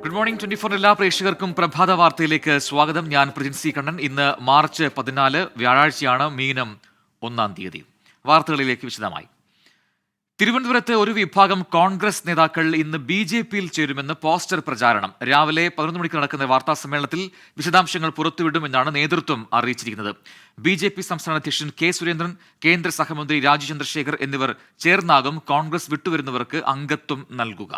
Good morning 24 എല്ലാ പ്രേക്ഷകർക്കും പ്രഭാത വാർത്തയിലേക്ക് സ്വാഗതം. ഞാൻ പ്രജിൻസി കണ്ണൻ. ഇന്ന് മാർച്ച് 14 വ്യാഴാഴ്ചയാണ്. മീനം 1-ാം തീയതി. വാർത്തകളിലേക്ക് വിശദമായി. തിരുവനന്തപുരത്ത് ഒരു വിഭാഗം കോൺഗ്രസ് നേതാക്കൾ ഇന്ന് BJPയിൽ ചേരുമെന്ന് പോസ്റ്റർ പ്രചാരണം. രാവിലെ 11 മണിക്ക് നടക്കുന്ന വാർത്താ സമ്മേളനത്തിൽ വിശദാംശങ്ങൾ പുറത്തുവിടുമെന്നാണ് നേതൃത്വം അറിയിച്ചിരിക്കുന്നത്. BJP സംസ്ഥാന അധ്യക്ഷൻ K. സുരേന്ദ്രൻ, കേന്ദ്ര സഹമന്ത്രി രാജീവ് ചന്ദ്രശേഖർ എന്നിവർ ചേർന്നാകും കോൺഗ്രസ് വിട്ടുവരുന്നവർക്ക് അംഗത്വം നൽകുക.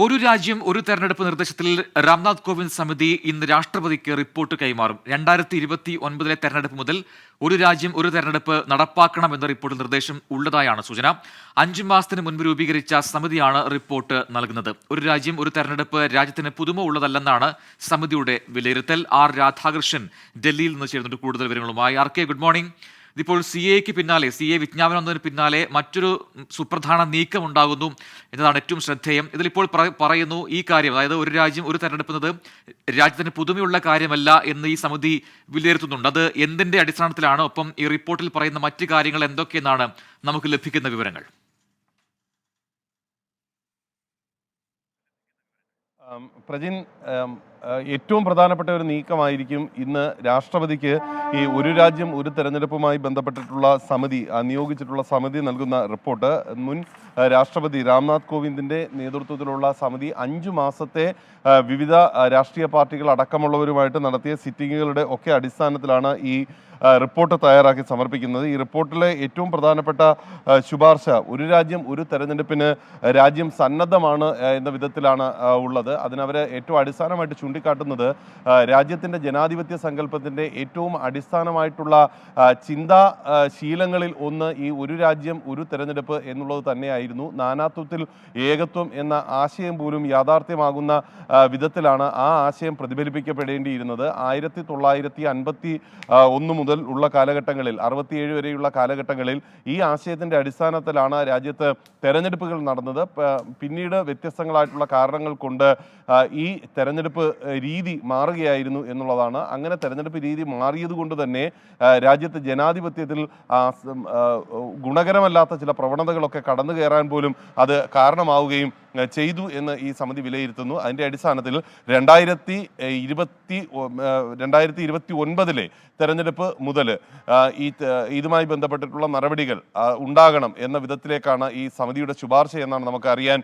ഒരു രാജ്യം ഒരു തെരഞ്ഞെടുപ്പ് നിർദ്ദേശത്തിൽ രാംനാഥ് കോവിന്ദ് സമിതി ഇന്ന് രാഷ്ട്രപതിക്ക് റിപ്പോർട്ട് കൈമാറും. 2029 തെരഞ്ഞെടുപ്പ് മുതൽ ഒരു രാജ്യം ഒരു തെരഞ്ഞെടുപ്പ് നടപ്പാക്കണമെന്ന റിപ്പോർട്ടിൽ നിർദ്ദേശം ഉള്ളതായാണ് സൂചന. 5 മാസത്തിന് മുൻപ് രൂപീകരിച്ച സമിതിയാണ് റിപ്പോർട്ട് നൽകുന്നത്. ഒരു രാജ്യം ഒരു തെരഞ്ഞെടുപ്പ് രാജ്യത്തിന് പുതുമ ഉള്ളതല്ലെന്നാണ് സമിതിയുടെ വിലയിരുത്തൽ. R. രാധാകൃഷ്ണൻ ഡൽഹിയിൽ നിന്ന് ചേർന്നിട്ട് കൂടുതൽ വിവരങ്ങളുമായി. RK, good morning. ഇതിപ്പോൾ CA പിന്നാലെ, CA വിജ്ഞാപനം വന്നതിന് പിന്നാലെ മറ്റൊരു സുപ്രധാന നീക്കം ഉണ്ടാകുന്നു എന്നതാണ് ഏറ്റവും ശ്രദ്ധേയം. ഇതിലിപ്പോൾ പറയുന്നു ഈ കാര്യം, അതായത് ഒരു രാജ്യം ഒരു തെരഞ്ഞെടുപ്പ് എന്നത് രാജ്യത്തിന് പുതുമയുള്ള കാര്യമല്ല എന്ന് ഈ സമിതി വിലയിരുത്തുന്നുണ്ട്. അത് എന്തിന്റെ അടിസ്ഥാനത്തിലാണ്? ഒപ്പം ഈ റിപ്പോർട്ടിൽ പറയുന്ന മറ്റു കാര്യങ്ങൾ എന്തൊക്കെയെന്നാണ് നമുക്ക് ലഭിക്കുന്ന വിവരങ്ങൾ? പ്രജിൻ, ഏറ്റവും പ്രധാനപ്പെട്ട ഒരു നീക്കമായിരിക്കും ഇന്ന് രാഷ്ട്രപതിക്ക് ഈ ഒരു രാജ്യം ഒരു തെരഞ്ഞെടുപ്പുമായി ബന്ധപ്പെട്ടിട്ടുള്ള സമിതി, നിയോഗിച്ചിട്ടുള്ള സമിതി നൽകുന്ന റിപ്പോർട്ട്. മുൻ രാഷ്ട്രപതി രാംനാഥ് കോവിന്ദിന്റെ നേതൃത്വത്തിലുള്ള സമിതി 5 മാസത്തെ വിവിധ രാഷ്ട്രീയ പാർട്ടികൾ അടക്കമുള്ളവരുമായിട്ട് നടത്തിയ സിറ്റിങ്ങുകളുടെ ഒക്കെ അടിസ്ഥാനത്തിലാണ് ഈ റിപ്പോർട്ട് തയ്യാറാക്കി സമർപ്പിക്കുന്നത്. ഈ റിപ്പോർട്ടിലെ ഏറ്റവും പ്രധാനപ്പെട്ട ശുപാർശ, ഒരു രാജ്യം ഒരു തെരഞ്ഞെടുപ്പിന് രാജ്യം സന്നദ്ധമാണ് എന്ന വിധത്തിലാണ് ഉള്ളത്. അതിനവർ ഏറ്റവും അടിസ്ഥാനമായിട്ട് ചൂണ്ടിക്കാട്ടുന്നത് രാജ്യത്തിൻ്റെ ജനാധിപത്യ സങ്കല്പത്തിൻ്റെ ഏറ്റവും അടിസ്ഥാനമായിട്ടുള്ള ചിന്താശീലങ്ങളിൽ ഒന്ന് ഈ ഒരു രാജ്യം ഒരു തെരഞ്ഞെടുപ്പ് എന്നുള്ളത് തന്നെയായിരുന്നു. നാനാത്വത്തിൽ ഏകത്വം എന്ന ആശയം പോലും യാഥാർത്ഥ്യമാകുന്ന വിധത്തിലാണ് ആ ആശയം പ്രതിഫലിപ്പിക്കപ്പെടേണ്ടിയിരുന്നത്. 1951 മുതൽ ഉള്ള കാലഘട്ടങ്ങളിൽ, 67 വരെയുള്ള കാലഘട്ടങ്ങളിൽ ഈ ആശയത്തിൻ്റെ അടിസ്ഥാനത്തിലാണ് രാജ്യത്ത് തെരഞ്ഞെടുപ്പുകൾ നടന്നത്. പിന്നീട് വ്യത്യസ്തങ്ങളായിട്ടുള്ള കാരണങ്ങൾ കൊണ്ട് ഈ തെരഞ്ഞെടുപ്പ് രീതി മാറുകയായിരുന്നു എന്നുള്ളതാണ്. അങ്ങനെ തെരഞ്ഞെടുപ്പ് രീതി മാറിയത് കൊണ്ട് തന്നെ രാജ്യത്ത് ജനാധിപത്യത്തിൽ ഗുണകരമല്ലാത്ത ചില പ്രവണതകളൊക്കെ കടന്നു കയറാൻ പോലും അത് കാരണമാവുകയും ചെയ്തു എന്ന് ഈ സമിതി വിലയിരുത്തുന്നു. അതിൻ്റെ അടിസ്ഥാനത്തിൽ 2029 തെരഞ്ഞെടുപ്പ് മുതൽ ഇതുമായി ബന്ധപ്പെട്ടിട്ടുള്ള നടപടികൾ ഉണ്ടാകണം എന്ന വിധത്തിലേക്കാണ് ഈ സമിതിയുടെ ശുപാർശ എന്നാണ് നമുക്ക് അറിയാൻ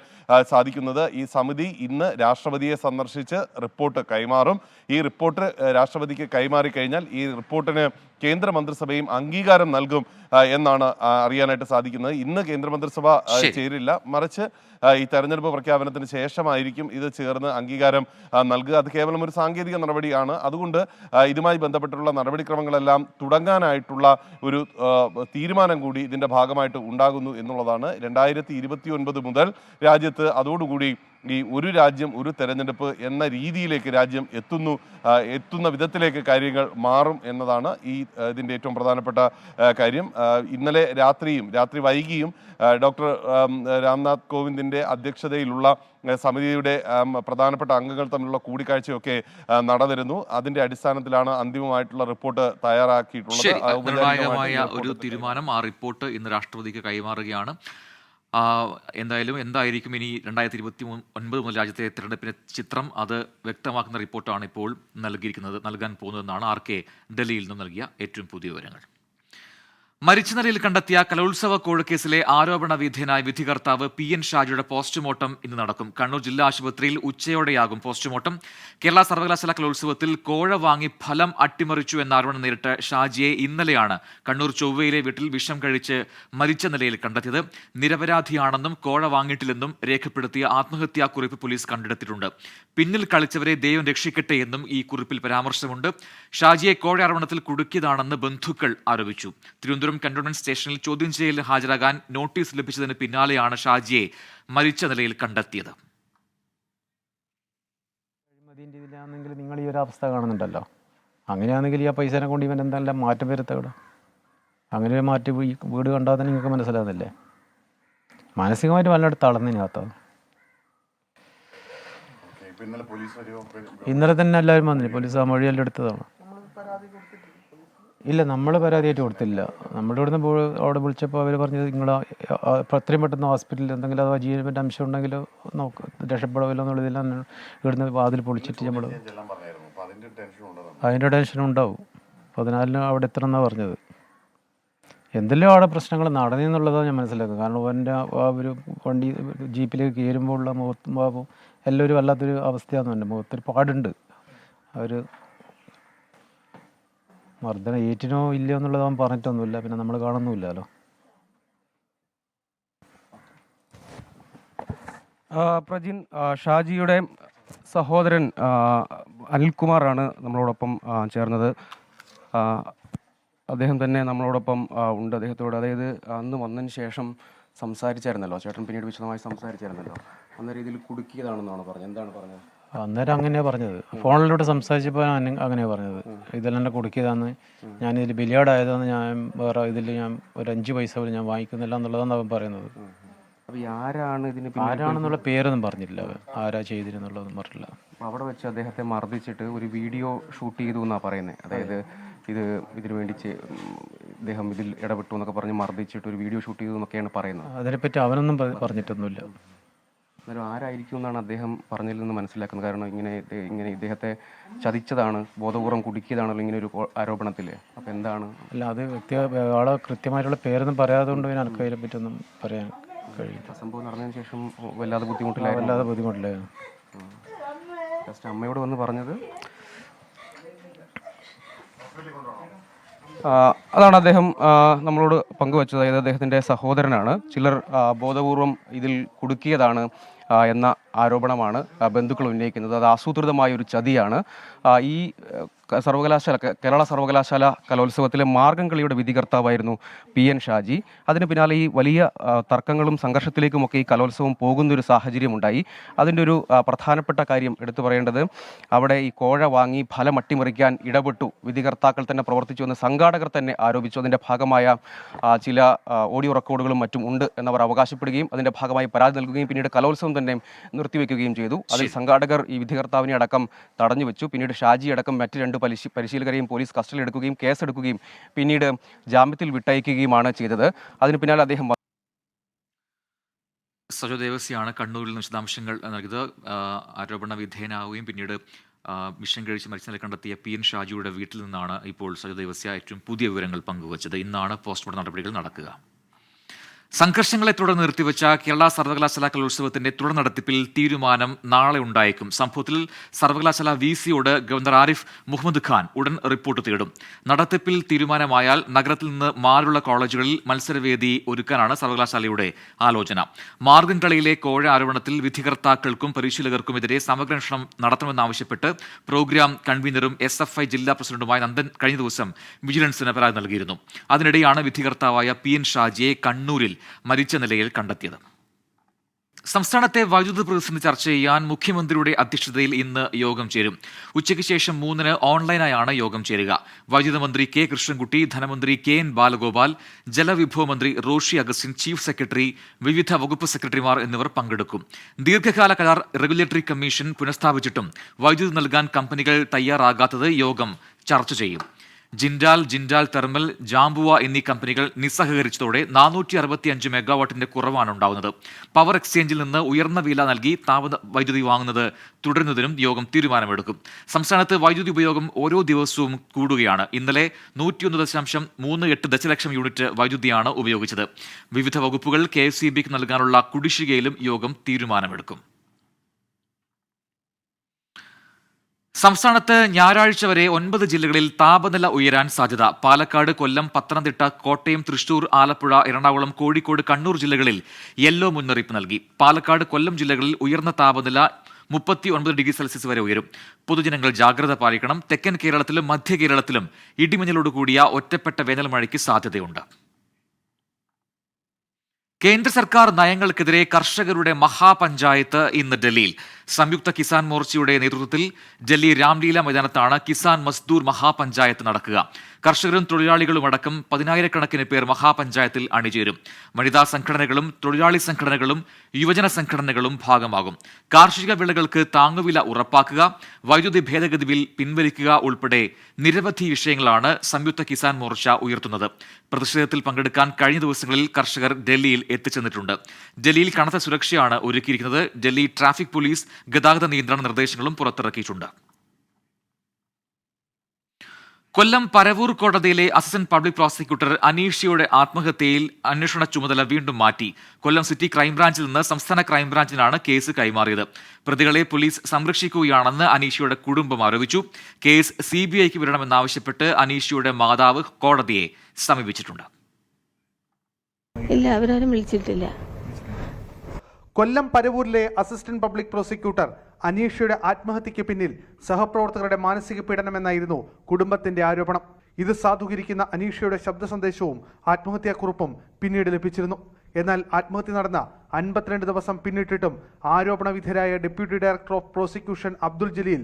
സാധിക്കുന്നത്. ഈ സമിതി ഇന്ന് രാഷ്ട്രപതിയെ സന്ദർശിച്ച് റിപ്പോർട്ട് കൈമാറും. ഈ റിപ്പോർട്ട് രാഷ്ട്രപതിക്ക് കൈമാറി കഴിഞ്ഞാൽ ഈ റിപ്പോർട്ടിന് കേന്ദ്രമന്ത്രിസഭയും അംഗീകാരം നൽകും എന്നാണ് അറിയാനായിട്ട് സാധിക്കുന്നത്. ഇന്ന് കേന്ദ്രമന്ത്രിസഭ ചേരില്ല, മറിച്ച് ഈ തെരഞ്ഞെടുപ്പ് പ്രഖ്യാപനത്തിന് ശേഷമായിരിക്കും ഇത് ചേർന്ന് അംഗീകാരം നൽകുക. അത് കേവലം ഒരു സാങ്കേതിക നടപടിയാണ്. അതുകൊണ്ട് ഇതുമായി ബന്ധപ്പെട്ടുള്ള നടപടിക്രമങ്ങളെല്ലാം തുടങ്ങാനായിട്ടുള്ള ഒരു തീരുമാനം കൂടി ഇതിൻ്റെ ഭാഗമായിട്ട് ഉണ്ടാകുന്നു എന്നുള്ളതാണ്. 2029 മുതൽ രാജ്യത്ത് അതോടുകൂടി ഈ ഒരു രാജ്യം ഒരു തെരഞ്ഞെടുപ്പ് എന്ന രീതിയിലേക്ക് രാജ്യം എത്തുന്ന വിധത്തിലേക്ക് കാര്യങ്ങൾ മാറും എന്നതാണ് ഇതിൻ്റെ ഏറ്റവും പ്രധാനപ്പെട്ട കാര്യം. ഇന്നലെ രാത്രി വൈകിയും ഡോക്ടർ രാംനാഥ് കോവിന്ദിന്റെ അധ്യക്ഷതയിലുള്ള സമിതിയുടെ പ്രധാനപ്പെട്ട അംഗങ്ങൾ തമ്മിലുള്ള കൂടിക്കാഴ്ചയൊക്കെ നടന്നിരുന്നു. അതിന്റെ അടിസ്ഥാനത്തിലാണ് അന്തിമമായിട്ടുള്ള റിപ്പോർട്ട് തയ്യാറാക്കിയിട്ടുള്ളത്. നിർണായകമായ ഒരു തീരുമാനം, ആ റിപ്പോർട്ട് ഇന്ന് രാഷ്ട്രപതിക്ക് കൈമാറുകയാണ്. എന്തായിരിക്കും ഇനി 2029 മുതൽ രാജ്യത്തെ തെരഞ്ഞെടുപ്പിന്റെ ചിത്രം, അത് വ്യക്തമാക്കുന്ന റിപ്പോർട്ടാണ് ഇപ്പോൾ നൽകാൻ പോകുന്നതെന്നാണ് RK ഡൽഹിയിൽ നിന്നും നൽകിയ ഏറ്റവും പുതിയ വിവരങ്ങൾ. മരിച്ച നിലയിൽ കണ്ടെത്തിയ കലോത്സവ കോഴക്കേസിലെ ആരോപണ വിധേയനായ വിധികർത്താവ് PN ഷാജിയുടെ പോസ്റ്റ്മോർട്ടം ഇന്ന് നടക്കും. കണ്ണൂർ ജില്ലാ ആശുപത്രിയിൽ ഉച്ചയോടെയാകും പോസ്റ്റ്മോർട്ടം. കേരള സർവകലാശാല കലോത്സവത്തിൽ കോഴ വാങ്ങി ഫലം അട്ടിമറിച്ചു എന്ന ആരോപണം നേരിട്ട ഷാജിയെ ഇന്നലെയാണ് കണ്ണൂർ ചൊവ്വയിലെ വീട്ടിൽ വിഷം കഴിച്ച് മരിച്ച നിലയിൽ കണ്ടെത്തിയത്. നിരപരാധിയാണെന്നും കോഴ വാങ്ങിയിട്ടില്ലെന്നും രേഖപ്പെടുത്തിയ ആത്മഹത്യാ കുറിപ്പ് പോലീസ് കണ്ടെടുത്തിട്ടുണ്ട്. പിന്നിൽ കളിച്ചവരെ ദൈവം രക്ഷിക്കട്ടെ എന്നും ഈ കുറിപ്പിൽ പരാമർശമുണ്ട്. ഷാജിയെ കോഴ ആരോപണത്തിൽ കുടുക്കിയതാണെന്ന് ബന്ധുക്കൾ ആരോപിച്ചു. തിരുവനന്തപുരം കന്റോൺമെന്റ് സ്റ്റേഷനിൽ ചോദ്യം ചെയ്യലിന് ഹാജരാകാൻ നോട്ടീസ് ലഭിച്ചതിന് പിന്നാലെയാണ് ഷാജിയെ മരിച്ച നിലയിൽ കണ്ടെത്തിയത്. നിങ്ങൾ ഈ ഒരു അവസ്ഥ കാണുന്നുണ്ടല്ലോ. അങ്ങനെയാണെങ്കിൽ ഈ പൈസനെ കൊണ്ട് ഇവൻ എന്തെല്ലാം മാറ്റം വരുത്തവിടെ. അങ്ങനെ മാറ്റി വീട് കണ്ടാൽ തന്നെ നിങ്ങൾക്ക് മനസ്സിലാകുന്നില്ലേ? മാനസികമായിട്ട് വല്ലയിടത്ത് തളർന്നതിനകത്താണ്. ഇന്നലെ തന്നെ എല്ലാവരും വന്നില്ല. പോലീസ് ആ മൊഴിയെല്ലാം എടുത്തതാണ്. ഇല്ല, നമ്മൾ പരാതിയായിട്ട് കൊടുത്തില്ല. നമ്മുടെ ഇവിടുന്ന് അവിടെ വിളിച്ചപ്പോൾ അവർ പറഞ്ഞത് നിങ്ങൾ എത്രയും പെട്ടെന്ന് ഹോസ്പിറ്റലിൽ എന്തെങ്കിലും അഥവാ ജീവൻ്റെ അംശം ഉണ്ടെങ്കിൽ നോക്ക് രക്ഷപ്പെടുമല്ലോ എന്നുള്ളതിലാണ് ഇവിടുന്ന് വാതിൽ പൊളിച്ചിട്ട് നമ്മൾ അതിൻ്റെ ടെൻഷൻ ഉണ്ടാവും. 14 അവിടെ എത്തണമെന്നാണ് പറഞ്ഞത്. എന്തെല്ലാം അവിടെ പ്രശ്നങ്ങൾ നടന്നെന്നുള്ളതാണ് ഞാൻ മനസ്സിലാക്കുന്നത്. കാരണം അവൻ്റെ ആ ഒരു വണ്ടി ജീപ്പിലേക്ക് കയറുമ്പോൾ ഉള്ള മുഖത്തും എല്ലാവരും വല്ലാത്തൊരു അവസ്ഥയാണെന്ന് തന്നെ. മുഖത്തൊരു പാടുണ്ട്. അവർ മർദ്ദനം ഏറ്റിനോ ഇല്ലയോ എന്നുള്ളത് അവൻ പറഞ്ഞിട്ടൊന്നുമില്ല. പിന്നെ നമ്മൾ കാണുന്നുമില്ലല്ലോ. പ്രജിൻ, ഷാജിയുടെ സഹോദരൻ അനിൽകുമാറാണ് നമ്മളോടൊപ്പം ചേർന്നത്. അദ്ദേഹം തന്നെ നമ്മളോടൊപ്പം ഉണ്ട്. അദ്ദേഹത്തോട്, അതായത് അന്ന് വന്നതിന് ശേഷം സംസാരിച്ചായിരുന്നല്ലോ, ചേട്ടൻ പിന്നീട് വിശദമായി സംസാരിച്ചായിരുന്നല്ലോ, അന്ന രീതിയിൽ കുടുക്കിയതാണെന്നാണ് പറഞ്ഞത്. എന്താണ് പറഞ്ഞത്? അന്നേരം അങ്ങനെയാണ് പറഞ്ഞത്. ഫോണിലൂടെ സംസാരിച്ചപ്പോൾ അങ്ങനെയാണ് പറഞ്ഞത്. ഇതെല്ലാം എന്നെ കൊടുക്കിയതാന്ന്, ഞാനിതിൽ ബലിയാടായതാന്ന്, ഞാൻ വേറെ ഇതിൽ ഞാൻ ഒരു 5 പൈസ പോലും ഞാൻ വാങ്ങിക്കുന്നില്ല എന്നുള്ളതാണ് അവൻ പറയുന്നത്. അപ്പോൾ ആരാണ് ഇതിന് ആരാണെന്നുള്ള പേരൊന്നും പറഞ്ഞില്ല. ആരാ ചെയ്തിരുന്നുള്ളതൊന്നും പറഞ്ഞില്ല. അവിടെ വെച്ച് അദ്ദേഹത്തെ മർദ്ദിച്ചിട്ട് ഒരു വീഡിയോ ഷൂട്ട് ചെയ്തു എന്നാണ് പറയുന്നത്. അതായത് ഇതിനു വേണ്ടി അദ്ദേഹം ഇതിൽ ഇടപെട്ടു എന്നൊക്കെ പറഞ്ഞ് മർദ്ദിച്ചിട്ട് ഒരു വീഡിയോ ഷൂട്ട് ചെയ്തു എന്നൊക്കെയാണ് പറയുന്നത്. അതിനെപ്പറ്റി അവനൊന്നും പറഞ്ഞിട്ടൊന്നുമില്ല. എന്നാലും ആരായിരിക്കും എന്നാണ് അദ്ദേഹം പറഞ്ഞതിൽ നിന്ന് മനസ്സിലാക്കുന്നത്. കാരണം ഇങ്ങനെ ഇദ്ദേഹത്തെ ചതിച്ചതാണ്, ബോധപൂർവ്വം കുടുക്കിയതാണല്ലോ ഇങ്ങനെ ഒരു ആരോപണത്തിൽ. അപ്പോൾ എന്താണ്? അല്ല, അത് ആളെ കൃത്യമായിട്ടുള്ള പേരൊന്നും പറയാതെ കൊണ്ട് എനിക്ക് അതിനെ പറ്റിയൊന്നും പറയാൻ കഴിയില്ല. സംഭവം നടന്നതിന് ശേഷം വല്ലാതെ ബുദ്ധിമുട്ടില്ലായിരുന്നു. ജസ്റ്റ് അമ്മയോട് വന്ന് പറഞ്ഞത് അതാണ് അദ്ദേഹം നമ്മളോട് പങ്കുവച്ചത്. അതായത് അദ്ദേഹത്തിൻ്റെ സഹോദരനാണ്. ചിലർ ബോധപൂർവം ഇതിൽ കുടുക്കിയതാണ് എന്ന ആരോപണമാണ് ബന്ധുക്കൾ ഉന്നയിക്കുന്നത്. അത് ആസൂത്രിതമായ ഒരു ചതിയാണ്. ഈ കേരള സർവകലാശാല കലോത്സവത്തിലെ മാർഗം കളിയുടെ വിധികർത്താവായിരുന്നു PN ഷാജി. അതിന് പിന്നാലെ ഈ വലിയ തർക്കങ്ങളും സംഘർഷത്തിലേക്കുമൊക്കെ ഈ കലോത്സവം പോകുന്നൊരു സാഹചര്യമുണ്ടായി. അതിൻ്റെ ഒരു പ്രധാനപ്പെട്ട കാര്യം എടുത്തു പറയേണ്ടത്, അവിടെ ഈ കോഴ വാങ്ങി ഫലം അട്ടിമറിക്കാൻ ഇടപെട്ടു വിധികർത്താക്കൾ തന്നെ പ്രവർത്തിച്ചു എന്ന് സംഘാടകർ തന്നെ ആരോപിച്ചു. അതിൻ്റെ ഭാഗമായ ചില ഓഡിയോ റെക്കോർഡുകളും മറ്റും ഉണ്ട് എന്നവർ അവകാശപ്പെടുകയും അതിൻ്റെ ഭാഗമായി പരാതി നൽകുകയും പിന്നീട് കലോത്സവം തന്നെ നിർത്തിവെക്കുകയും ചെയ്തു. അതിൽ സംഘാടകർ ഈ വിധികർത്താവിനെ അടക്കം തടഞ്ഞു വെച്ചു. പിന്നീട് ഷാജി അടക്കം മറ്റ് 2 പരിശീലകരെയും പോലീസ് കസ്റ്റഡിയിലെടുക്കുകയും കേസെടുക്കുകയും പിന്നീട് ജാമ്യത്തിൽ വിട്ടയക്കുകയുമാണ് ചെയ്തത്. അതിന് പിന്നാലെ അദ്ദേഹം സജോ ദേവസ്യാണ് കണ്ണൂരിൽ നിന്ന് വിശദാംശങ്ങൾ നൽകിയത്. ആരോപണ വിധേയനാവുകയും പിന്നീട് വിഷം കഴിച്ച് മരിച്ച നില കണ്ടെത്തിയ PN ഷാജിയുടെ വീട്ടിൽ നിന്നാണ് ഇപ്പോൾ സജോ ദേവസ്യ ഏറ്റവും പുതിയ വിവരങ്ങൾ പങ്കുവച്ചത്. ഇന്നാണ് പോസ്റ്റ്മോർട്ടം നടപടികൾ നടക്കുക. സംഘർഷങ്ങളെ തുടർന്ന് നിർത്തിവെച്ച കേരള സർവകലാശാല കലോത്സവത്തിന്റെ തുടർ നടത്തിപ്പിൽ തീരുമാനം നാളെ ഉണ്ടായേക്കും. സംഭവത്തിൽ സർവകലാശാല VCയോട് ഗവർണർ ആരിഫ് മുഹമ്മദ് ഖാൻ ഉടൻ റിപ്പോർട്ട് തേടും. നടത്തിപ്പിൽ തീരുമാനമായാൽ നഗരത്തിൽ നിന്ന് മാറിയുള്ള കോളേജുകളിൽ മത്സരവേദി ഒരുക്കാനാണ് സർവകലാശാലയുടെ ആലോചന. മാർഗം കളിയിലെ കോഴ ആരോപണത്തിൽ വിധികർത്താക്കൾക്കും പരിശീലകർക്കുമെതിരെ സമഗ്രാന്വേഷണം നടത്തണമെന്നാവശ്യപ്പെട്ട് പ്രോഗ്രാം കൺവീനറും SFI ജില്ലാ പ്രസിഡന്റുമായ നന്ദൻ കഴിഞ്ഞ ദിവസം വിജിലൻസിന് പരാതി നൽകിയിരുന്നു. അതിനിടെയാണ് വിധികർത്താവായ PN ഷാജിയെ കണ്ണൂരിൽ മരിച്ച നിലയിൽ കണ്ടെത്തിയത്. സംസ്ഥാനത്തെ വൈദ്യുതി പ്രതിസന്ധി ചർച്ച ചെയ്യാൻ മുഖ്യമന്ത്രിയുടെ അധ്യക്ഷതയിൽ ഇന്ന് യോഗം ചേരും. ഉച്ചയ്ക്ക് ശേഷം 3-ന് ഓൺലൈനായാണ് യോഗം ചേരുക. വൈദ്യുതി മന്ത്രി K കൃഷ്ണൻകുട്ടി, ധനമന്ത്രി KN ബാലഗോപാൽ, ജലവിഭവ മന്ത്രി റോഷി അഗസ്റ്റിൻ, ചീഫ് സെക്രട്ടറി, വിവിധ വകുപ്പ് സെക്രട്ടറിമാർ എന്നിവർ പങ്കെടുക്കും. ദീർഘകാല കരാർ റെഗുലേറ്ററി കമ്മീഷൻ പുനഃസ്ഥാപിച്ചിട്ടും വൈദ്യുതി നൽകാൻ കമ്പനികൾ തയ്യാറാകാത്തത് യോഗം ചർച്ച ചെയ്യും. ജിൻഡാൽ തെർമൽ, ജാംബുവ എന്നീ കമ്പനികൾ നിസ്സഹകരിച്ചതോടെ 465 മെഗാവാട്ടിന്റെ കുറവാണ് ഉണ്ടാവുന്നത്. പവർ എക്സ്ചേഞ്ചിൽ നിന്ന് ഉയർന്ന വില നൽകി വൈദ്യുതി വാങ്ങുന്നത് തുടരുന്നതിനും യോഗം തീരുമാനമെടുക്കും. സംസ്ഥാനത്ത് വൈദ്യുതി ഉപയോഗം ഓരോ ദിവസവും കൂടുകയാണ്. ഇന്നലെ 101.38 ദശലക്ഷം യൂണിറ്റ് വൈദ്യുതിയാണ് ഉപയോഗിച്ചത്. വിവിധ വകുപ്പുകൾ KSEBക്ക് നൽകാനുള്ള കുടിശ്ശികയിലും യോഗം തീരുമാനമെടുക്കും. സംസ്ഥാനത്ത് ഞായറാഴ്ച വരെ 9 ജില്ലകളിൽ താപനില ഉയരാൻ സാധ്യത. പാലക്കാട്, കൊല്ലം, പത്തനംതിട്ട, കോട്ടയം, തൃശൂർ, ആലപ്പുഴ, എറണാകുളം, കോഴിക്കോട്, കണ്ണൂർ ജില്ലകളിൽ യെല്ലോ മുന്നറിയിപ്പ് നൽകി. പാലക്കാട്, കൊല്ലം ജില്ലകളിൽ ഉയർന്ന താപനില 39 ഡിഗ്രി സെൽഷ്യസ് വരെ ഉയരും. പൊതുജനങ്ങൾ ജാഗ്രത പാലിക്കണം. തെക്കൻ കേരളത്തിലും മധ്യ കേരളത്തിലും ഇടിമിന്നലോട് കൂടിയ ഒറ്റപ്പെട്ട വേനൽ മഴയ്ക്ക് സാധ്യതയുണ്ട്. കേന്ദ്ര സർക്കാർ നയങ്ങൾക്കെതിരെ കർഷകരുടെ മഹാപഞ്ചായത്ത് ഇന്ന് ഡൽഹിയിൽ. സംയുക്ത കിസാൻ മോർച്ചയുടെ നേതൃത്വത്തിൽ ഡൽഹി രാംലീല മൈതാനത്താണ് കിസാൻ മസ്ദൂർ മഹാപഞ്ചായത്ത് നടക്കുക. കർഷകരും തൊഴിലാളികളും അടക്കം 10,000-കണക്കിന് പേർ മഹാപഞ്ചായത്തിൽ അണിചേരും. വനിതാ സംഘടനകളും തൊഴിലാളി സംഘടനകളും യുവജന സംഘടനകളും ഭാഗമാകും. കാർഷിക വിളകൾക്ക് താങ്ങുവില ഉറപ്പാക്കുക, വൈദ്യുതി ഭേദഗതി ബിൽ പിൻവലിക്കുക ഉൾപ്പെടെ നിരവധി വിഷയങ്ങളാണ് സംയുക്ത കിസാൻ മോർച്ച ഉയർത്തുന്നത്. പ്രതിഷേധത്തിൽ പങ്കെടുക്കാൻ കഴിഞ്ഞ ദിവസങ്ങളിൽ കർഷകർ ഡൽഹിയിൽ എത്തിച്ചെന്നിട്ടുണ്ട്. ഡൽഹിയിൽ കനത്ത സുരക്ഷയാണ് ഒരുക്കിയിരിക്കുന്നത്. ഡൽഹി ട്രാഫിക് പോലീസ് ഗതാഗത നിയന്ത്രണ നിർദ്ദേശങ്ങളും പുറത്തിറക്കിയിട്ടുണ്ട്. കൊല്ലം പരവൂർ കോടതിയിലെ അസിസ്റ്റന്റ് പബ്ലിക് പ്രോസിക്യൂട്ടർ അനീഷയുടെ ആത്മഹത്യയിൽ അന്വേഷണ ചുമതല വീണ്ടും മാറ്റി. കൊല്ലം സിറ്റി ക്രൈംബ്രാഞ്ചിൽ നിന്ന് സംസ്ഥാന ക്രൈംബ്രാഞ്ചിനാണ് കേസ് കൈമാറിയത്. പ്രതികളെ പോലീസ് സംരക്ഷിക്കുകയാണെന്ന് അനീഷയുടെ കുടുംബം ആരോപിച്ചു. കേസ് CBIക്ക് വിടണമെന്നാവശ്യപ്പെട്ട് അനീഷയുടെ മാതാവ് കോടതിയെ സമീപിച്ചിട്ടുണ്ട്. ഇല്ല, അവരാരും വിളിച്ചിട്ടില്ല. കൊല്ലം പരവൂരിലെ അസിസ്റ്റന്റ് പബ്ലിക് പ്രോസിക്യൂട്ടർ അനീഷയുടെ ആത്മഹത്യയ്ക്ക് പിന്നിൽ സഹപ്രവർത്തകരുടെ മാനസിക പീഡനമെന്നായിരുന്നു കുടുംബത്തിന്റെ ആരോപണം. ഇത് സാധൂകരിക്കുന്ന അനീഷയുടെ ശബ്ദ സന്ദേശവും ആത്മഹത്യാക്കുറിപ്പും പിന്നീട് ലഭിച്ചിരുന്നു. എന്നാൽ ആത്മഹത്യ നടന്ന 52 ദിവസം പിന്നിട്ടിട്ടും ആരോപണ വിധേയരായ deputy director of prosecution Abdul Jaleel,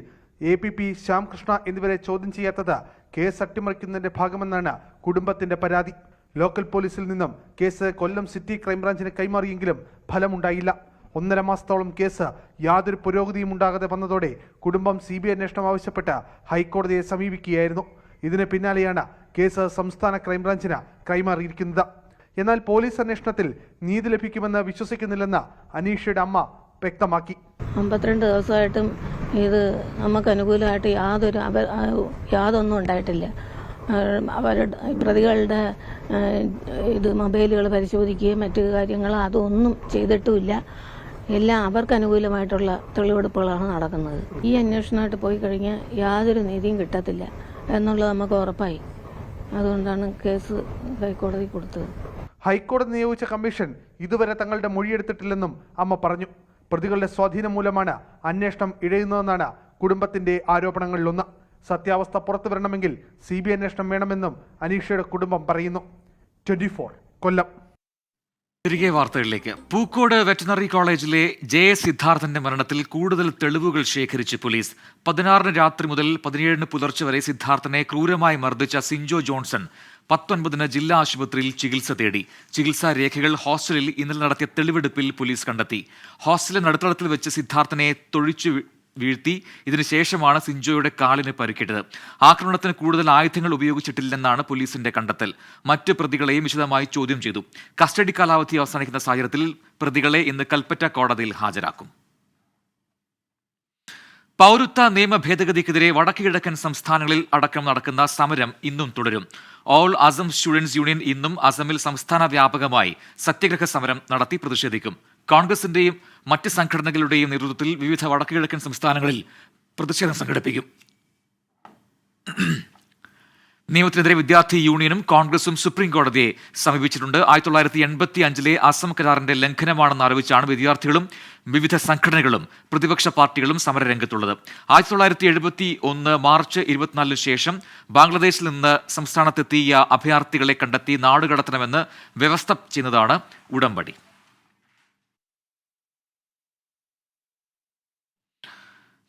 APP Shyamkrishna എന്നിവരെ ചോദ്യം ചെയ്യാത്തത് കേസ് അട്ടിമറിക്കുന്നതിന്റെ ഭാഗമെന്നാണ് കുടുംബത്തിന്റെ പരാതി. ലോക്കൽ പോലീസിൽ നിന്നും കേസ് കൊല്ലം സിറ്റി ക്രൈംബ്രാഞ്ചിന് കൈമാറിയെങ്കിലും ഫലമുണ്ടായില്ല. 1.5 മാസത്തോളം കേസ് യാതൊരു പുരോഗതിയും ഉണ്ടാകാതെ വന്നതോടെ കുടുംബം CBI അന്വേഷണം ആവശ്യപ്പെട്ട് ഹൈക്കോടതിയെ സമീപിക്കുകയായിരുന്നു. ഇതിന് പിന്നാലെയാണ് കേസ് സംസ്ഥാന ക്രൈംബ്രാഞ്ചിന് കൈമാറിയിരിക്കുന്നത്. എന്നാൽ പോലീസ് അന്വേഷണത്തിൽ നീതി ലഭിക്കുമെന്ന് വിശ്വസിക്കുന്നില്ലെന്ന് അനീഷയുടെ അമ്മ വ്യക്തമാക്കി. 52 ദിവസമായിട്ടും ഇത് നമുക്ക് അനുകൂലമായിട്ട് യാതൊന്നും ഉണ്ടായിട്ടില്ല. അവരുടെ പ്രതികളുടെ ഇത് മൊബൈലുകൾ പരിശോധിക്കുകയും മറ്റു കാര്യങ്ങൾ അതൊന്നും ചെയ്തിട്ടുമില്ല. എല്ലാം അവർക്ക് അനുകൂലമായിട്ടുള്ള തെളിവെടുപ്പുകളാണ് നടക്കുന്നത്. ഈ അന്വേഷണമായിട്ട് പോയി കഴിഞ്ഞാൽ യാതൊരു നീതിയും കിട്ടത്തില്ല എന്നുള്ളത് നമുക്ക് ഉറപ്പായി. അതുകൊണ്ടാണ് കേസ് ഹൈക്കോടതി കൊടുത്തത്. ഹൈക്കോടതി നിയോഗിച്ച കമ്മീഷൻ ഇതുവരെ തങ്ങളുടെ മൊഴിയെടുത്തിട്ടില്ലെന്നും അമ്മ പറഞ്ഞു. പ്രതികളുടെ സ്വാധീനം മൂലമാണ് അന്വേഷണം ഇഴയുന്നതെന്നാണ് കുടുംബത്തിന്റെ ആരോപണങ്ങളിലൊന്ന്. സത്യാവസ്ഥ പുറത്തു വരണമെങ്കിൽ CBI അന്വേഷണം വേണമെന്നും അനീഷയുടെ കുടുംബം പറയുന്നു. 24 കൊല്ലം. തിരികെ വാർത്തകളിലേക്ക്. പൂക്കോട് വെറ്ററിനറി കോളേജിലെ JS സിദ്ധാർത്ഥന്റെ മരണത്തിൽ കൂടുതൽ തെളിവുകൾ ശേഖരിച്ച് പോലീസ്. 16 രാത്രി മുതൽ 17 പുലർച്ചെ വരെ സിദ്ധാർത്ഥനെ ക്രൂരമായി മർദ്ദിച്ച സിൻജോ ജോൺസൺ 19 ജില്ലാ ആശുപത്രിയിൽ ചികിത്സ തേടി. ചികിത്സാ രേഖകൾ ഹോസ്റ്റലിൽ ഇന്നലെ നടത്തിയ തെളിവെടുപ്പിൽ പോലീസ് കണ്ടെത്തി. ഹോസ്റ്റലിന്റെ നടുത്തളത്തിൽ വെച്ച് സിദ്ധാർത്ഥനെ തൊഴിച്ചു വീഴ്ത്തി. ഇതിനുശേഷമാണ് സിൻജോയുടെ കാലിന് പരിക്കേറ്റത്. ആക്രമണത്തിന് കൂടുതൽ ആയുധങ്ങൾ ഉപയോഗിച്ചിട്ടില്ലെന്നാണ് പോലീസിന്റെ കണ്ടെത്തൽ. മറ്റ് പ്രതികളെയും വിശദമായി ചോദ്യം ചെയ്തു. കസ്റ്റഡി കാലാവധി അവസാനിക്കുന്ന സാഹചര്യത്തിൽ പ്രതികളെ ഇന്ന് കൽപ്പറ്റ കോടതിയിൽ ഹാജരാക്കും. പൗരത്വ നിയമ ഭേദഗതിക്കെതിരെ വടക്ക് കിഴക്കൻ സംസ്ഥാനങ്ങളിൽ അടക്കം നടക്കുന്ന സമരം ഇന്നും തുടരും. ഓൾ അസം സ്റ്റുഡൻസ് യൂണിയൻ ഇന്നും അസമിൽ സംസ്ഥാന വ്യാപകമായി സത്യഗ്രഹ സമരം നടത്തി പ്രതിഷേധിക്കും. കോൺഗ്രസിന്റെയും മറ്റ് സംഘടനകളുടെയും നേതൃത്വത്തിൽ വിവിധ വടക്ക് കിഴക്കൻ സംസ്ഥാനങ്ങളിൽ പ്രതിഷേധം സംഘടിപ്പിക്കും. നിയമത്തിനെതിരെ വിദ്യാർത്ഥി യൂണിയനും കോൺഗ്രസും സുപ്രീം കോടതിയെ സമീപിച്ചിട്ടുണ്ട്. 1985 അസം കരാറിന്റെ ലംഘനമാണെന്ന് ആരോപിച്ചാണ് വിദ്യാർത്ഥികളും വിവിധ സംഘടനകളും പ്രതിപക്ഷ പാർട്ടികളും സമരരംഗത്തുള്ളത്. 1971 മാർച്ച് 24 ശേഷം ബാംഗ്ലാദേശിൽ നിന്ന് സംസ്ഥാനത്തെത്തിയ അഭയാർത്ഥികളെ കണ്ടെത്തി നാടുകടത്തണമെന്ന് വ്യവസ്ഥ ചെയ്യുന്നതാണ് ഉടമ്പടി.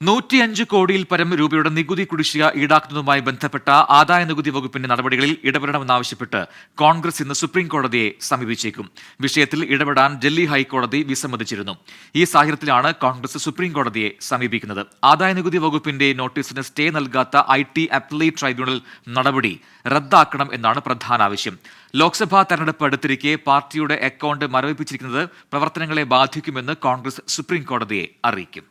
$105 കോടിയിൽ പരം രൂപയുടെ നികുതി കുടിശ്ശിക ഈടാക്കുന്നതുമായി ബന്ധപ്പെട്ട ആദായ നികുതി വകുപ്പിന്റെ നടപടികളിൽ ഇടപെടണമെന്നാവശ്യപ്പെട്ട് കോൺഗ്രസ് ഇന്ന് സുപ്രീം കോടതിയെ സമീപിച്ചേക്കും. വിഷയത്തിൽ ഇടപെടാൻ ഡൽഹി ഹൈക്കോടതി വിസമ്മതിച്ചിരുന്നു. ഈ സാഹചര്യത്തിലാണ് കോൺഗ്രസ് സുപ്രീം കോടതിയെ സമീപിക്കുന്നത്. ആദായ നികുതി വകുപ്പിന്റെ നോട്ടീസിന് സ്റ്റേ നൽകാത്ത IT അപ്പലേറ്റ് ട്രൈബ്യൂണൽ നടപടി റദ്ദാക്കണം എന്നാണ് പ്രധാന ആവശ്യം. ലോക്സഭാ തെരഞ്ഞെടുപ്പ് അടുത്തിരിക്കെ പാർട്ടിയുടെ അക്കൗണ്ട് മരവിപ്പിച്ചിരിക്കുന്നത് പ്രവർത്തനങ്ങളെ ബാധിക്കുമെന്ന് കോൺഗ്രസ് സുപ്രീം കോടതിയെ അറിയിക്കും.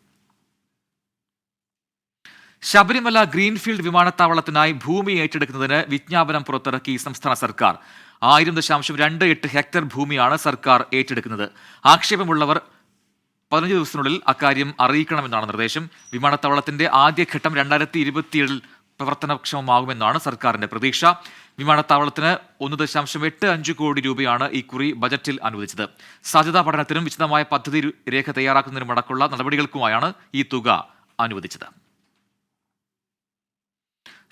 ശബരിമല ഗ്രീൻഫീൽഡ് വിമാനത്താവളത്തിനായി ഭൂമി ഏറ്റെടുക്കുന്നതിന് വിജ്ഞാപനം പുറത്തിറക്കി സംസ്ഥാന സർക്കാർ. 1000.28 ഹെക്ടർ ഭൂമിയാണ് സർക്കാർ ഏറ്റെടുക്കുന്നത്. ആക്ഷേപമുള്ളവർ 15 ദിവസത്തിനുള്ളിൽ അക്കാര്യം അറിയിക്കണമെന്നാണ് നിർദ്ദേശം. വിമാനത്താവളത്തിന്റെ ആദ്യഘട്ടം 2027 പ്രവർത്തനക്ഷമമാകുമെന്നാണ് സർക്കാരിന്റെ പ്രതീക്ഷ. വിമാനത്താവളത്തിന് 1.85 കോടി രൂപയാണ് ഇക്കുറി ബജറ്റിൽ അനുവദിച്ചത്. സാധ്യതാ പഠനത്തിനും വിശദമായ പദ്ധതി രേഖ തയ്യാറാക്കുന്നതിനുമടക്കമുള്ള നടപടികൾക്കുമായാണ് ഈ തുക അനുവദിച്ചത്.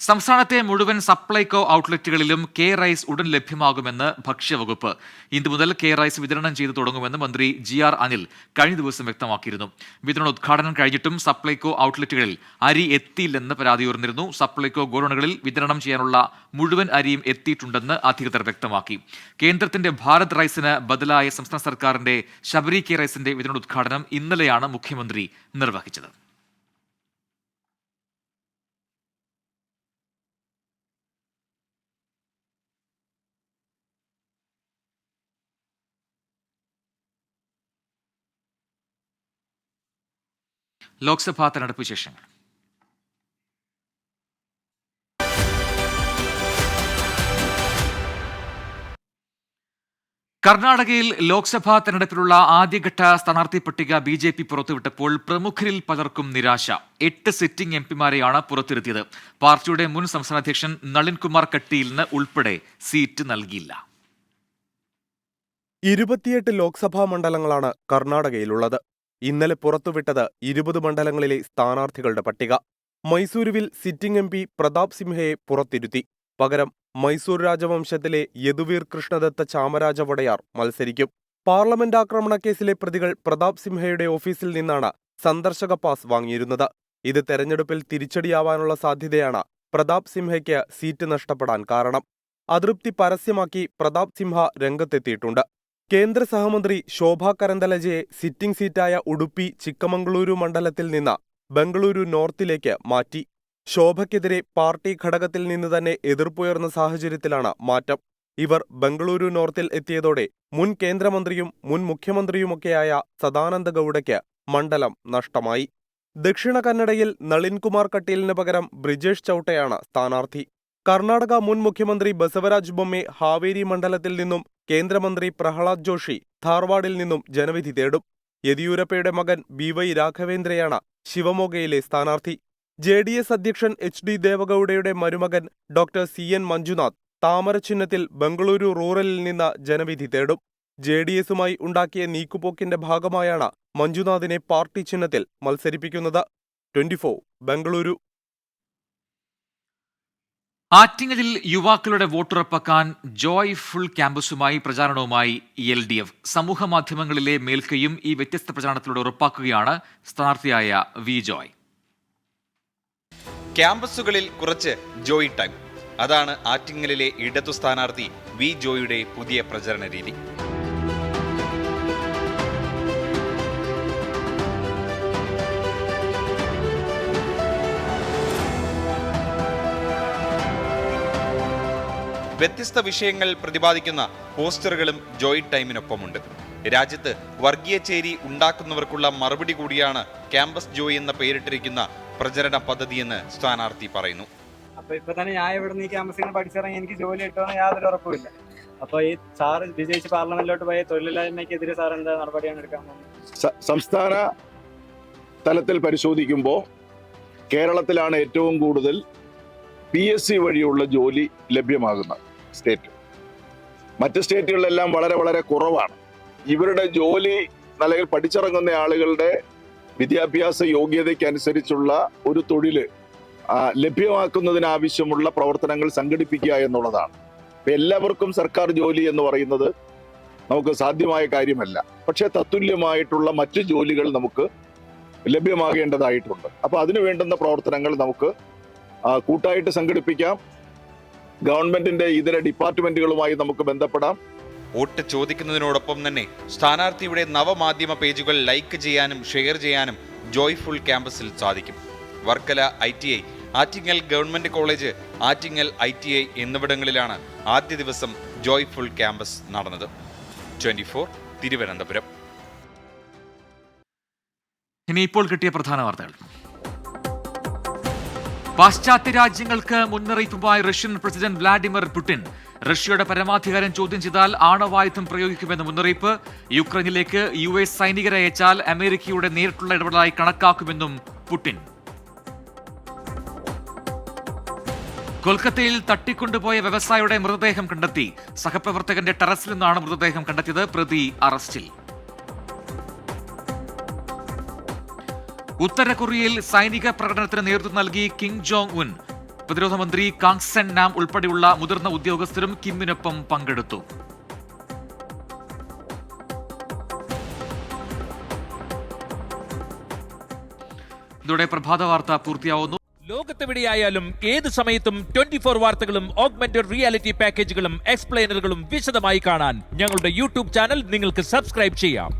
സംസ്ഥാനത്തെ മുഴുവൻ സപ്ലൈകോ ഔട്ട്ലെറ്റുകളിലും കെ റൈസ് ഉടൻ ലഭ്യമാകുമെന്ന് ഭക്ഷ്യവകുപ്പ്. ഇന്നു മുതൽ കെ റൈസ് വിതരണം ചെയ്തു തുടങ്ങുമെന്ന് മന്ത്രി GR അനിൽ കഴിഞ്ഞ ദിവസം വ്യക്തമാക്കിയിരുന്നു. വിതരണോദ്ഘാടനം കഴിഞ്ഞിട്ടും സപ്ലൈകോ ഔട്ട്ലെറ്റുകളിൽ അരി എത്തിയില്ലെന്ന് പരാതി ഉയർന്നിരുന്നു. സപ്ലൈകോ ഗോഡൌണുകളിൽ വിതരണം ചെയ്യാനുള്ള മുഴുവൻ അരിയും എത്തിയിട്ടുണ്ടെന്ന് അധികൃതർ വ്യക്തമാക്കി. കേന്ദ്രത്തിന്റെ ഭാരത് റൈസിന് ബദലായ സംസ്ഥാന സർക്കാരിന്റെ ശബരി കെ റൈസിന്റെ വിതരണോദ്ഘാടനം ഇന്നലെയാണ് മുഖ്യമന്ത്രി നിർവഹിച്ചത്. ലോക്സഭാ തെരഞ്ഞെടുപ്പ് വിശേഷങ്ങൾ. കർണാടകയിൽ ലോക്സഭാ തെരഞ്ഞെടുപ്പിലുള്ള ആദ്യഘട്ട സ്ഥാനാർത്ഥി പട്ടിക BJP പുറത്തുവിട്ടപ്പോൾ പ്രമുഖരിൽ പലർക്കും നിരാശ. 8 സിറ്റിംഗ് എംപിമാരെയാണ് പുറത്തിരുത്തിയത്. പാർട്ടിയുടെ മുൻ സംസ്ഥാന അധ്യക്ഷൻ നളിൻ കുമാർ കട്ടീലിന് ഉൾപ്പെടെ സീറ്റ് നൽകിയില്ല. 28 ലോക്സഭാ മണ്ഡലങ്ങളാണ് കർണാടകയിലുള്ളത്. ഇന്നലെ പുറത്തുവിട്ടത് 20 മണ്ഡലങ്ങളിലെ സ്ഥാനാർത്ഥികളുടെ പട്ടിക. മൈസൂരുവിൽ സിറ്റിംഗ് MP പ്രതാപ് സിംഹയെ പുറത്തിരുത്തി. പകരം മൈസൂർ രാജവംശത്തിലെ യദുവീർ കൃഷ്ണദത്ത ചാമരാജ വടയാർ മത്സരിക്കും. പാർലമെന്റ് ആക്രമണക്കേസിലെ പ്രതികൾ പ്രതാപ് സിംഹയുടെ ഓഫീസിൽ നിന്നാണ് സന്ദർശക പാസ് വാങ്ങിയിരുന്നത്. ഇത് തെരഞ്ഞെടുപ്പിൽ തിരിച്ചടിയാവാനുള്ള സാധ്യതയാണ് പ്രതാപ് സിംഹയ്ക്ക് സീറ്റ് നഷ്ടപ്പെടാൻ കാരണം. അതൃപ്തി പരസ്യമാക്കി പ്രതാപ് സിംഹ രംഗത്തെത്തിയിട്ടുണ്ട്. കേന്ദ്ര സഹമന്ത്രി ശോഭാ കരന്തലജയെ സിറ്റിംഗ് സീറ്റായ ഉടുപ്പി ചിക്കമംഗളൂരു മണ്ഡലത്തിൽ നിന്ന് ബംഗളൂരു നോർത്തിലേക്ക് മാറ്റി. ശോഭയ്ക്കെതിരെ പാർട്ടി ഘടകത്തിൽ നിന്ന് തന്നെ എതിർപ്പുയർന്ന സാഹചര്യത്തിലാണ് മാറ്റം. ഇവർ ബംഗളൂരു നോർത്തിൽ എത്തിയതോടെ മുൻ കേന്ദ്രമന്ത്രിയും മുൻ മുഖ്യമന്ത്രിയുമൊക്കെയായ സദാനന്ദ ഗൌഡയ്ക്ക് മണ്ഡലം നഷ്ടമായി. ദക്ഷിണ കന്നഡയിൽ നളിൻ കുമാർ കട്ടീലിന് പകരം ബ്രിജേഷ് ചൌട്ടയാണ് സ്ഥാനാർത്ഥി. കർണാടക മുൻ മുഖ്യമന്ത്രി ബസവരാജ് ബൊമ്മെ ഹാവേരി മണ്ഡലത്തിൽ നിന്നും കേന്ദ്രമന്ത്രി പ്രഹ്ലാദ് ജോഷി ധാർവാഡിൽ നിന്നും ജനവിധി തേടും. യെദിയൂരപ്പയുടെ മകൻ BY രാഘവേന്ദ്രയാണ് ശിവമോഗയിലെ സ്ഥാനാർത്ഥി. JDS അധ്യക്ഷൻ HD ദേവഗൌഡയുടെ മരുമകൻ ഡോക്ടർ CN മഞ്ജുനാഥ് താമര ചിഹ്നത്തിൽ ബംഗളൂരു റൂറലിൽ നിന്ന് ജനവിധി തേടും. JDSുമായി ഉണ്ടാക്കിയ നീക്കുപോക്കിന്റെ ഭാഗമായാണ് മഞ്ജുനാഥിനെ പാർട്ടി ചിഹ്നത്തിൽ മത്സരിപ്പിക്കുന്നത്. 24 ബംഗളൂരു. ആറ്റിങ്ങലിൽ യുവാക്കളുടെ വോട്ടുറപ്പാക്കാൻ ജോയ് ഫുൾ ക്യാമ്പസുമായി പ്രചാരണവുമായി LDF. സമൂഹ മാധ്യമങ്ങളിലെ മേൽക്കൈയും ഈ വ്യത്യസ്ത പ്രചാരണത്തിലൂടെ ഉറപ്പാക്കുകയാണ് സ്ഥാനാർത്ഥിയായ V ജോയ്. ക്യാമ്പസുകളിൽ കുറച്ച് ജോയ് ടൈം, അതാണ് ആറ്റിങ്ങലിലെ ഇടതു സ്ഥാനാർത്ഥി V ജോയിയുടെ പുതിയ പ്രചരണ രീതി. വ്യത്യസ്ത വിഷയങ്ങൾ പ്രതിപാദിക്കുന്ന പോസ്റ്ററുകളും ജോയ് ടൈമിനൊപ്പമുണ്ട്. രാജ്യത്ത് വർഗീയ ചേരി ഉണ്ടാക്കുന്നവർക്കുള്ള മറുപടി കൂടിയാണ് ക്യാമ്പസ് ജോയ് എന്ന പേരിട്ടിരിക്കുന്ന പ്രചരണ പദ്ധതിയെന്ന് സ്ഥാനാർത്ഥി പറയുന്നു. അപ്പൊ ഇപ്പൊ തന്നെ ഞാൻ ഇവിടെ ഈ ക്യാമ്പസിൽ പഠിച്ചിറങ്ങി എനിക്ക് ജോലി കിട്ടുമെന്ന് യാതൊരു ഉറപ്പുമില്ല. അപ്പൊ ഈ സാറ് വിജയിച്ച് പാർലമെന്റിലോട്ട് പോയ തൊഴിലില്ലായ്മയ്ക്കെതിരെ സാർ എന്താ നടപടിയാണ് എടുക്കാൻ പോകുന്നത്? സംസ്ഥാന തലത്തിൽ പരിശോധിക്കുമ്പോൾ കേരളത്തിലാണ് ഏറ്റവും കൂടുതൽ PSC വഴിയുള്ള ജോലി ലഭ്യമാകുന്ന സ്റ്റേറ്റ്. മറ്റ് സ്റ്റേറ്റുകളിലെല്ലാം വളരെ വളരെ കുറവാണ്. ഇവരുടെ ജോലി അല്ലെങ്കിൽ പഠിച്ചിറങ്ങുന്ന ആളുകളുടെ വിദ്യാഭ്യാസ യോഗ്യതയ്ക്കനുസരിച്ചുള്ള ഒരു തൊഴിൽ ലഭ്യമാക്കുന്നതിനാവശ്യമുള്ള പ്രവർത്തനങ്ങൾ സംഘടിപ്പിക്കുക എന്നുള്ളതാണ്. എല്ലാവർക്കും സർക്കാർ ജോലി എന്ന് പറയുന്നത് നമുക്ക് സാധ്യമായ കാര്യമല്ല. പക്ഷേ തത്തുല്യമായിട്ടുള്ള മറ്റ് ജോലികൾ നമുക്ക് ലഭ്യമാകേണ്ടതായിട്ടുണ്ട്. അപ്പോൾ അതിനു വേണ്ടുന്ന പ്രവർത്തനങ്ങൾ നമുക്ക് കൂട്ടായിട്ട് സംഘടിപ്പിക്കാം. ഗവൺമെന്റിന്റെ ഇതര ഡിപ്പാർട്ട്മെന്റുകളുമായി നമുക്ക് ബന്ധപ്പെടാം. വോട്ട് ചോദിക്കുന്നതിനോടൊപ്പം തന്നെ സ്ഥാനാർത്ഥിയുടെ നവമാധ്യമ പേജുകൾ ലൈക്ക് ചെയ്യാനും ഷെയർ ചെയ്യാനും ജോയ്ഫുൾ ക്യാമ്പസിൽ സാധിക്കും. Varkala ITI, Attingal government college, Attingal ITI എന്നിവിടങ്ങളിലാണ് ആദ്യ ദിവസം ജോയ്ഫുൾ ക്യാമ്പസ് നടന്നത്. 24 തിരുവനന്തപുരം. ഇനി ഇപ്പോൾ കിട്ടിയ പ്രധാന വാർത്തകൾ. പാശ്ചാത്യ രാജ്യങ്ങൾക്ക് മുന്നറിയിപ്പുമായി റഷ്യൻ പ്രസിഡന്റ് വ്ളാഡിമിർ പുടിൻ. റഷ്യയുടെ പരമാധികാരം ചോദ്യം ചെയ്താൽ ആണവായുധം പ്രയോഗിക്കുമെന്ന് മുന്നറിയിപ്പ്. യുക്രൈനിലേക്ക് US സൈനികരെ അയച്ചാൽ അമേരിക്കയുടെ നേരിട്ടുള്ള ഇടപെടലായി കണക്കാക്കുമെന്നും പുടിൻ. കൊൽക്കത്തയിൽ തട്ടിക്കൊണ്ടുപോയ വ്യവസായിയുടെ മൃതദേഹം കണ്ടെത്തി. സഹപ്രവർത്തകന്റെ ടെറസിൽ നിന്നാണ് മൃതദേഹം കണ്ടെത്തിയത്. പ്രതി അറസ്റ്റിൽ. ഉത്തര കൊറിയയിൽ സൈനിക പ്രകടനത്തിന് നേതൃത്വം നൽകി കിം ജോങ് ഉൻ. പ്രതിരോധ മന്ത്രി കാങ് സെൻ നാം ഉൾപ്പെടെയുള്ള മുതിർന്ന ഉദ്യോഗസ്ഥരും കിമ്മിനൊപ്പം പങ്കെടുത്തു. ഇതോടെ പ്രഭാത വാർത്ത പൂർത്തിയാവുന്നു. ലോകത്തെവിടെയായാലും ഏത് സമയത്തും 24 വാർത്തകളും ഓഗ്മെന്റഡ് റിയാലിറ്റി പാക്കേജുകളും എക്സ്പ്ലെയിനറുകളും വിശദമായി കാണാൻ ഞങ്ങളുടെ യൂട്യൂബ് ചാനൽ നിങ്ങൾക്ക് സബ്സ്ക്രൈബ് ചെയ്യാം.